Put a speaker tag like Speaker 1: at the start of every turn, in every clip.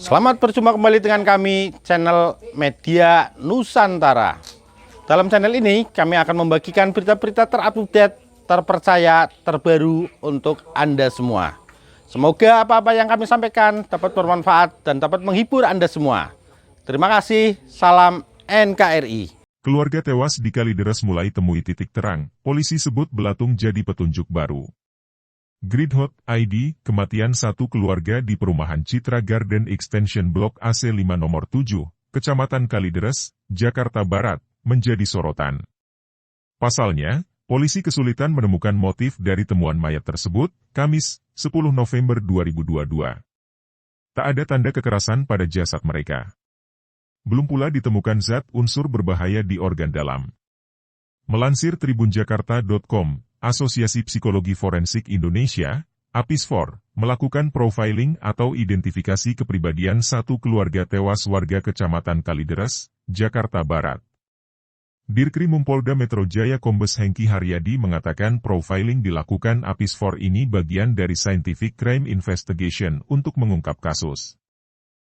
Speaker 1: Selamat berjumpa kembali dengan kami, channel Media Nusantara. Dalam channel ini, kami akan membagikan berita-berita terupdate, terpercaya, terbaru untuk Anda semua. Semoga apa-apa yang kami sampaikan dapat bermanfaat dan dapat menghibur Anda semua. Terima kasih, salam NKRI.
Speaker 2: Keluarga tewas di Kalideres mulai temui titik terang, polisi sebut belatung jadi petunjuk baru. Gridhot ID, kematian satu keluarga di perumahan Citra Garden Extension Blok AC5 nomor 7, Kecamatan Kalideres, Jakarta Barat, menjadi sorotan. Pasalnya, polisi kesulitan menemukan motif dari temuan mayat tersebut, Kamis, 10 November 2022. Tak ada tanda kekerasan pada jasad mereka. Belum pula ditemukan zat unsur berbahaya di organ dalam. Melansir tribunjakarta.com, Asosiasi Psikologi Forensik Indonesia, APISFOR, melakukan profiling atau identifikasi kepribadian satu keluarga tewas warga Kecamatan Kalideres, Jakarta Barat. Dirkrim Polda Metro Jaya Kombes Hengki Haryadi mengatakan profiling dilakukan APISFOR ini bagian dari Scientific Crime Investigation untuk mengungkap kasus.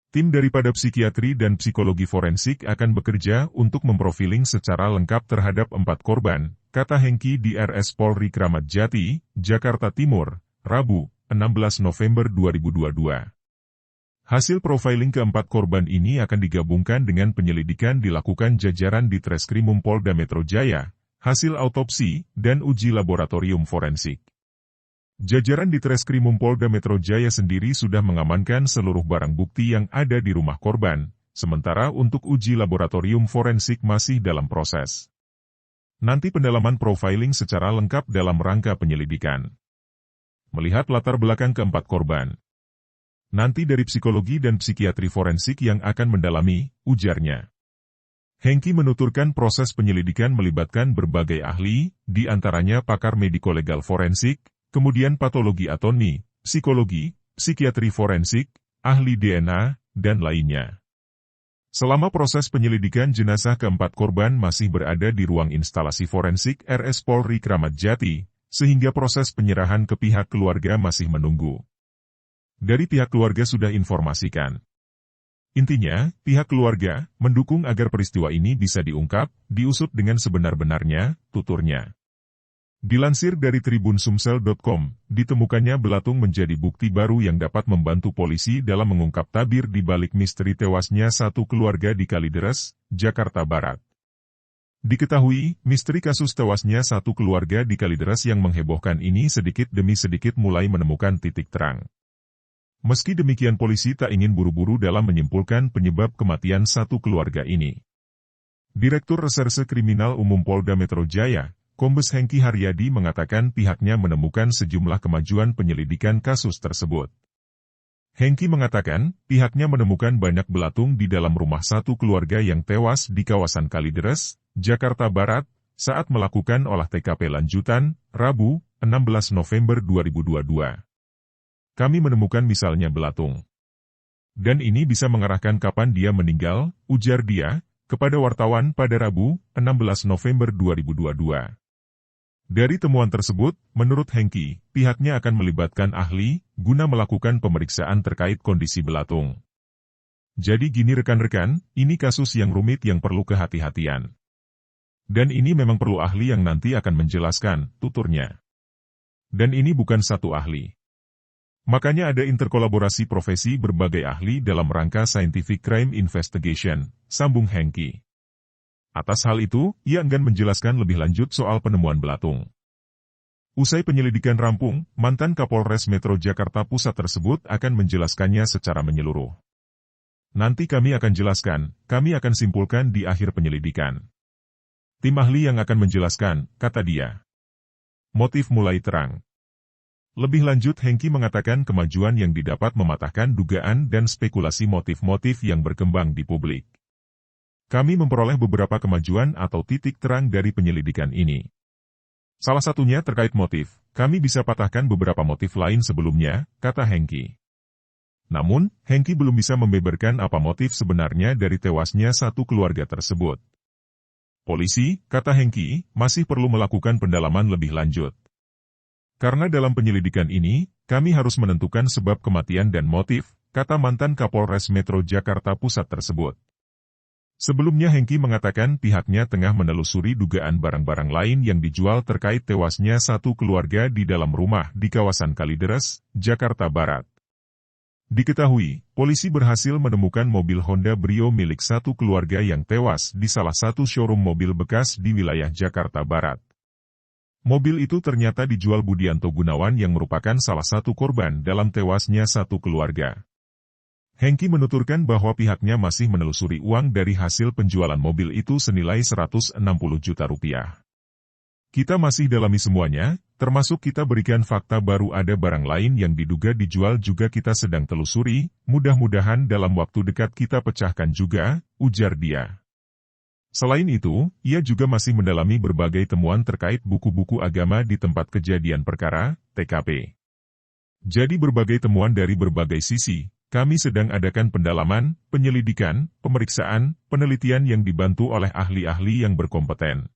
Speaker 2: Tim daripada psikiatri dan psikologi forensik akan bekerja untuk memprofiling secara lengkap terhadap 4 korban, kata Hengki di RS Polri Kramat Jati, Jakarta Timur, Rabu, 16 November 2022. Hasil profiling keempat korban ini akan digabungkan dengan penyelidikan dilakukan jajaran di Treskrimum Polda Metro Jaya, hasil autopsi, dan uji laboratorium forensik. Jajaran di Treskrimum Polda Metro Jaya sendiri sudah mengamankan seluruh barang bukti yang ada di rumah korban, sementara untuk uji laboratorium forensik masih dalam proses. Nanti pendalaman profiling secara lengkap dalam rangka penyelidikan. Melihat latar belakang keempat korban. Nanti dari psikologi dan psikiatri forensik yang akan mendalami, ujarnya. Hengki menuturkan proses penyelidikan melibatkan berbagai ahli, di antaranya pakar mediko-legal forensik, kemudian patologi anatomi, psikologi, psikiatri forensik, ahli DNA, dan lainnya. Selama proses penyelidikan jenazah keempat korban masih berada di ruang instalasi forensik RS Polri Kramat Jati, sehingga proses penyerahan ke pihak keluarga masih menunggu. Dari pihak keluarga sudah informasikan. Intinya, pihak keluarga mendukung agar peristiwa ini bisa diungkap, diusut dengan sebenar-benarnya, tuturnya. Dilansir dari tribunsumsel.com, ditemukannya belatung menjadi bukti baru yang dapat membantu polisi dalam mengungkap tabir di balik misteri tewasnya satu keluarga di Kalideres, Jakarta Barat. Diketahui, misteri kasus tewasnya satu keluarga di Kalideres yang menghebohkan ini sedikit demi sedikit mulai menemukan titik terang. Meski demikian polisi tak ingin buru-buru dalam menyimpulkan penyebab kematian satu keluarga ini. Direktur Reserse Kriminal Umum Polda Metro Jaya, Kombes Hengki Haryadi mengatakan pihaknya menemukan sejumlah kemajuan penyelidikan kasus tersebut. Hengki mengatakan, pihaknya menemukan banyak belatung di dalam rumah satu keluarga yang tewas di kawasan Kalideres, Jakarta Barat, saat melakukan olah TKP lanjutan, Rabu, 16 November 2022. Kami menemukan misalnya belatung. Dan ini bisa mengarahkan kapan dia meninggal, ujar dia, kepada wartawan pada Rabu, 16 November 2022. Dari temuan tersebut, menurut Hengki, pihaknya akan melibatkan ahli, guna melakukan pemeriksaan terkait kondisi belatung. Jadi gini rekan-rekan, ini kasus yang rumit yang perlu kehati-hatian. Dan ini memang perlu ahli yang nanti akan menjelaskan, tuturnya. Dan ini bukan satu ahli. Makanya ada interkolaborasi profesi berbagai ahli dalam rangka Scientific Crime Investigation, sambung Hengki. Atas hal itu, ia enggan menjelaskan lebih lanjut soal penemuan belatung. Usai penyelidikan rampung, mantan Kapolres Metro Jakarta Pusat tersebut akan menjelaskannya secara menyeluruh. Nanti kami akan jelaskan, kami akan simpulkan di akhir penyelidikan. Tim ahli yang akan menjelaskan, kata dia. Motif mulai terang. Lebih lanjut Hengki mengatakan kemajuan yang didapat mematahkan dugaan dan spekulasi motif-motif yang berkembang di publik. Kami memperoleh beberapa kemajuan atau titik terang dari penyelidikan ini. Salah satunya terkait motif, kami bisa patahkan beberapa motif lain sebelumnya, kata Hengki. Namun, Hengki belum bisa membeberkan apa motif sebenarnya dari tewasnya satu keluarga tersebut. Polisi, kata Hengki, masih perlu melakukan pendalaman lebih lanjut. Karena dalam penyelidikan ini, kami harus menentukan sebab kematian dan motif, kata mantan Kapolres Metro Jakarta Pusat tersebut. Sebelumnya Hengki mengatakan pihaknya tengah menelusuri dugaan barang-barang lain yang dijual terkait tewasnya satu keluarga di dalam rumah di kawasan Kalideres, Jakarta Barat. Diketahui, polisi berhasil menemukan mobil Honda Brio milik satu keluarga yang tewas di salah satu showroom mobil bekas di wilayah Jakarta Barat. Mobil itu ternyata dijual Budianto Gunawan yang merupakan salah satu korban dalam tewasnya satu keluarga. Hengki menuturkan bahwa pihaknya masih menelusuri uang dari hasil penjualan mobil itu senilai 160 juta rupiah. Kita masih dalami semuanya, termasuk kita berikan fakta baru ada barang lain yang diduga dijual juga kita sedang telusuri, mudah-mudahan dalam waktu dekat kita pecahkan juga, ujar dia. Selain itu, ia juga masih mendalami berbagai temuan terkait buku-buku agama di tempat kejadian perkara, TKP. Jadi berbagai temuan dari berbagai sisi. Kami sedang adakan pendalaman, penyelidikan, pemeriksaan, penelitian yang dibantu oleh ahli-ahli yang berkompeten.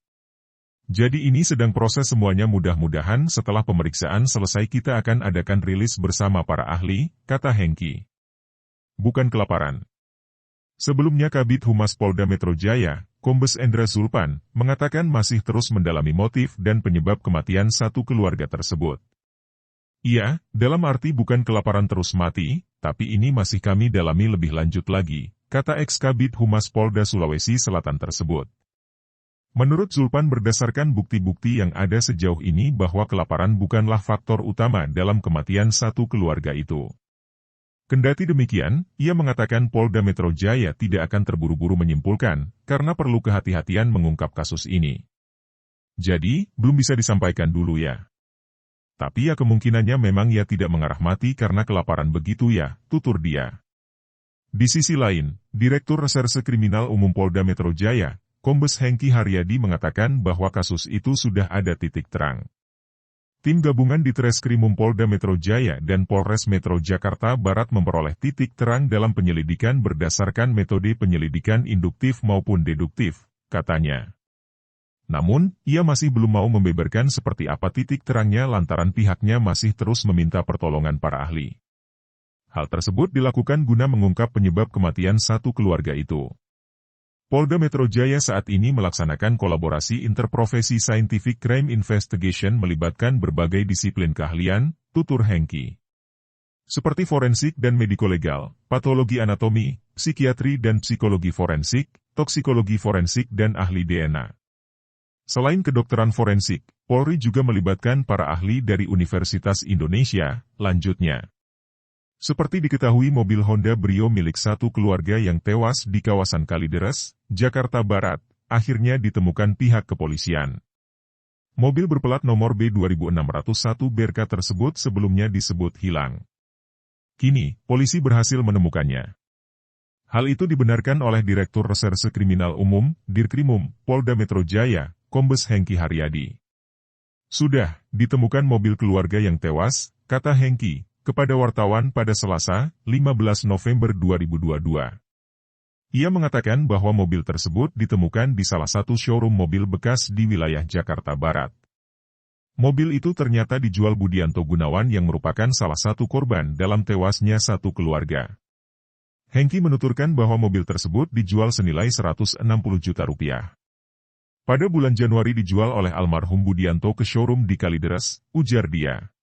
Speaker 2: Jadi ini sedang proses semuanya, mudah-mudahan setelah pemeriksaan selesai kita akan adakan rilis bersama para ahli, kata Hengki. Bukan kelaparan. Sebelumnya Kabid Humas Polda Metro Jaya, Kombes Endra Zulpan, mengatakan masih terus mendalami motif dan penyebab kematian satu keluarga tersebut. Iya, dalam arti bukan kelaparan terus mati, tapi ini masih kami dalami lebih lanjut lagi, kata ex-Kabid Humas Polda Sulawesi Selatan tersebut. Menurut Zulpan berdasarkan bukti-bukti yang ada sejauh ini bahwa kelaparan bukanlah faktor utama dalam kematian satu keluarga itu. Kendati demikian, ia mengatakan Polda Metro Jaya tidak akan terburu-buru menyimpulkan, karena perlu kehati-hatian mengungkap kasus ini. Jadi, belum bisa disampaikan dulu ya. Tapi ya kemungkinannya memang ia tidak mengarah mati karena kelaparan begitu ya, tutur dia. Di sisi lain, Direktur Reserse Kriminal Umum Polda Metro Jaya, Kombes Hengki Haryadi mengatakan bahwa kasus itu sudah ada titik terang. Tim gabungan di Treskrimum Polda Metro Jaya dan Polres Metro Jakarta Barat memperoleh titik terang dalam penyelidikan berdasarkan metode penyelidikan induktif maupun deduktif, katanya. Namun, ia masih belum mau membeberkan seperti apa titik terangnya lantaran pihaknya masih terus meminta pertolongan para ahli. Hal tersebut dilakukan guna mengungkap penyebab kematian satu keluarga itu. Polda Metro Jaya saat ini melaksanakan kolaborasi interprofesi scientific crime investigation melibatkan berbagai disiplin keahlian, tutur Hengki. Seperti forensik dan mediko-legal, patologi anatomi, psikiatri dan psikologi forensik, toksikologi forensik dan ahli DNA. Selain kedokteran forensik, Polri juga melibatkan para ahli dari Universitas Indonesia, lanjutnya. Seperti diketahui mobil Honda Brio milik satu keluarga yang tewas di kawasan Kalideres, Jakarta Barat, akhirnya ditemukan pihak kepolisian. Mobil berplat nomor B2601 BRK tersebut sebelumnya disebut hilang. Kini, polisi berhasil menemukannya. Hal itu dibenarkan oleh Direktur Reserse Kriminal Umum, Dirkrimum, Polda Metro Jaya, Kombes Hengki Haryadi. Sudah ditemukan mobil keluarga yang tewas, kata Hengki, kepada wartawan pada Selasa, 15 November 2022. Ia mengatakan bahwa mobil tersebut ditemukan di salah satu showroom mobil bekas di wilayah Jakarta Barat. Mobil itu ternyata dijual Budianto Gunawan yang merupakan salah satu korban dalam tewasnya satu keluarga. Hengki menuturkan bahwa mobil tersebut dijual senilai 160 juta rupiah. Pada bulan Januari dijual oleh almarhum Budianto ke showroom di Kalideres, ujar dia.